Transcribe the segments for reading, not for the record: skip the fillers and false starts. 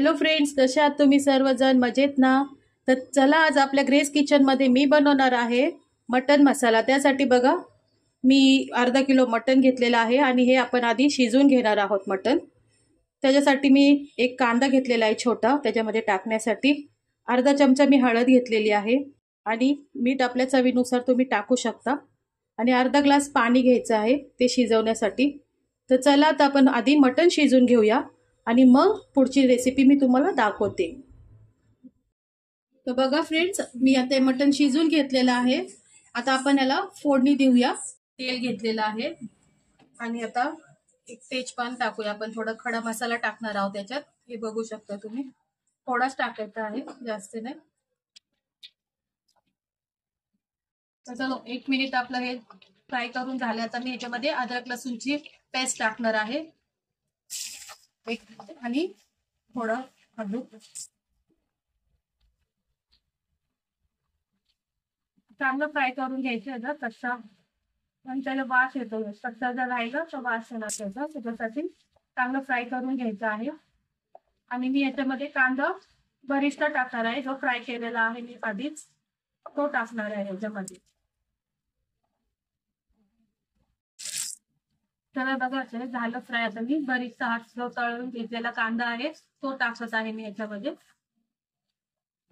Hello friends, कशा आहात तुम्ही सर्वजण? मजेत ना? तर चला आज आपल्या ग्रेस किचनमध्ये मी बनवणार आहे मटन मसाला. त्यासाठी बघा मी अर्धा किलो मटन घेतलेलं आहे आणि हे आपण आधी शिजवून घेणार आहोत मटन. त्याच्यासाठी मी एक कांदा घेतलेला आहे छोटा, त्याच्यामध्ये टाकण्यासाठी अर्धा चमचा मी हळद घेतलेली आहे आणि मीठ आपल्या चवीनुसार तुम्ही टाकू शकता आणि अर्धा ग्लास पाणी घ्यायचं आहे ते शिजवण्यासाठी. तर चला आता आपण आधी मटन शिजवून घेऊया आणि मग पुढची रेसिपी मी तुम्हाला दाखवते. तर बघा फ्रेंड्स, मी आता मटन शिजवून घेतलेलं आहे. आता आपण याला फोडणी देऊया. तेल घेतलेलं आहे आणि आता एक तेजपान टाकूया. आपण थोडा खडा मसाला टाकणार आहोत त्याच्यात. हे बघू शकता तुम्ही, थोडाच टाकायचा आहे, जास्त नाही. तर चलो 1 मिनिट आपलं हे फ्राय करून झालं. आता मी याच्यामध्ये अद्रक लसूणची पेस्ट टाकणार आहे आणि थोडं अद्रक चांगलं फ्राय करून घ्यायचं आहे. कच्चा पण त्याला वास येतो, कच्चा जर राहिला तर वास येणार त्याचा. त्याच्यासाठी चांगलं फ्राय करून घ्यायचं आहे. आणि मी याच्यामध्ये कांदा बरिस्ता टाकणार आहे, जो फ्राय केलेला आहे मी आधीच, तो टाकणार आहे याच्यामध्ये. तर बघा झालं फ्राय. आता मी बरिस्ता हात जो तळून घेतलेला कांदा आहे तो टाकत आहे मी याच्यामध्ये.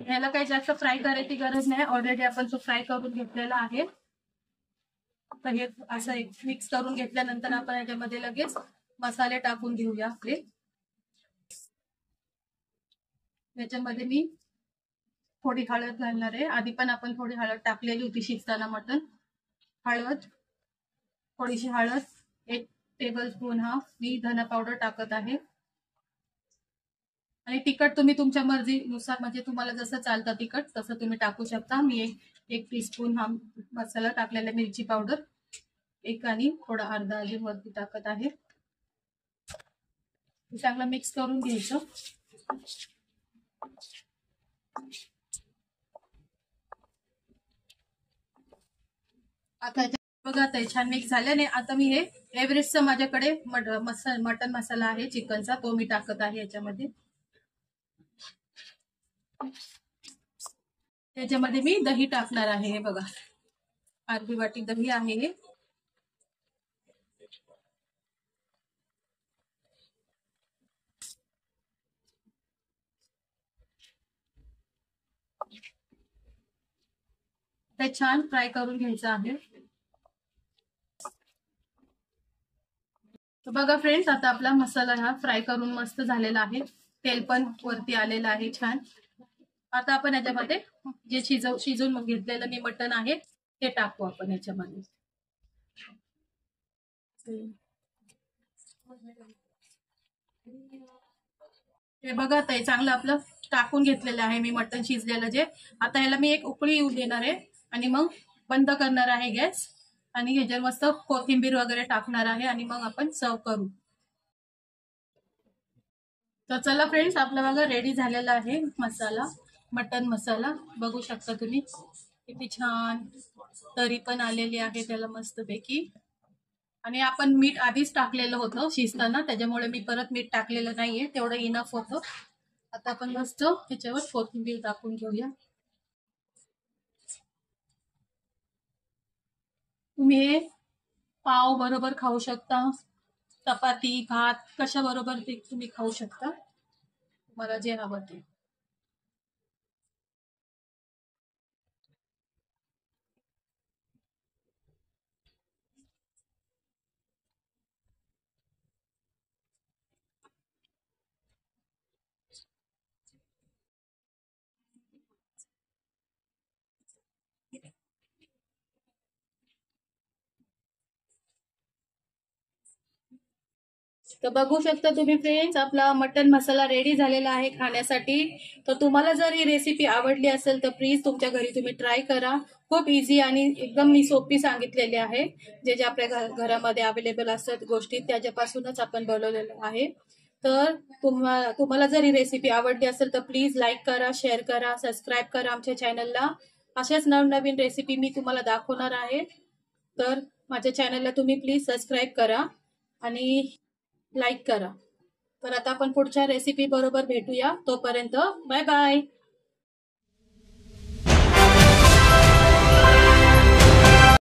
याला काही जास्त फ्राय करायची गरज नाही, ऑलरेडी आपण तो फ्राय करून घेतलेला आहे. तर हे असं एक मिक्स करून घेतल्यानंतर आपण याच्यामध्ये लगेच मसाले टाकून घेऊया आपले. याच्यामध्ये मी थोडी हळद घालणार आहे. आधी पण आपण थोडी हळद टाकलेली होती शिजताना मटन. हळद, थोडीशी हळद, 1 टेबलस्पून हा मी धना पावडर टाकत आहे. आणि तिखट तुम्ही तुमच्या मर्जीनुसार, म्हणजे तुम्हाला जसं चालतं तिखट तसं तुम्ही टाकू शकता. मी 1 टीस्पून हा मसाला टाकलेला, मिरची पावडर 1 आणि थोडा अर्धा अजून वरती टाकत आहे. चांगलं मिक्स करून घ्यायचं. आता बघा आता छान मिक्स झाल्याने आता मी हे एव्हरेस्टचा माझ्याकडे मटन मसाला आहे चिकनचा, तो मी टाकत आहे याच्यामध्ये. त्याच्यामध्ये मी दही टाकणार आहे. हे बघा अर्धी वाटी दही आहे. ते छान फ्राय करून घ्यायचं आहे. तर बघा फ्रेंड्स, आता आपला मसाला हा फ्राय करून मस्त झालेला आहे. तेल पण वरती आलेलं आहे छान. आता आपण याच्यामध्ये जे शिजवून घेतलेलं मी मटण आहे ते टाकू आपण याच्यामध्ये. हे बघा ताई, चांगलं आपलं टाकून घेतलेलं आहे मी मटण शिजलेलं जे. आता ह्याला मी एक उकळी येऊ देणार आहे आणि मग बंद करणार आहे गॅस आणि ह्याच्यावर मस्त कोथिंबीर वगैरे टाकणार आहे आणि मग आपण सर्व करू. तर चला फ्रेंड्स, आपला बघा रेडी झालेला आहे मसाला, मटन मसाला. बघू शकता तुम्ही किती छान तरी पण आलेली आहे त्याला मस्तपैकी. आणि आपण मीठ आधीच टाकलेलं होतं शिजताना, त्याच्यामुळे मी परत मीठ टाकलेलं नाहीये, तेवढं इनफ होतं. आता आपण मस्त त्याच्यावर कोथिंबीर टाकून घेऊया. तुम्ही हे पाव बरोबर खाऊ शकता, चपाती भात कशा बरोबर ते तुम्ही खाऊ शकता, तुम्हाला जे हवं ते. तर बघू शकता तुम्ही फ्रेंड्स, आपला मटन मसाला रेडी झालेला आहे खाण्यासाठी. तर तुम्हाला जर ही रेसिपी आवडली असेल तर प्लीज तुमच्या घरी तुम्ही ट्राय करा. खूप इझी आणि एकदम मी सोपी सांगितलेली आहे. जे जे आपल्या घरामध्ये अवेलेबल असतात गोष्टी त्याच्यापासूनच आपण बनवलेलं आहे. तर तुम्हाला जर ही रेसिपी आवडली असेल तर प्लीज लाईक करा, शेअर करा, सबस्क्राईब करा आमच्या चॅनलला. अशाच नवनवीन रेसिपी मी तुम्हाला दाखवणार आहे. तर माझ्या चॅनलला तुम्ही प्लीज सबस्क्राईब करा आणि लाईक करा. तर आता आपण पुढच्या रेसिपी बरोबर भेटूया. तोपर्यंत बाय बाय.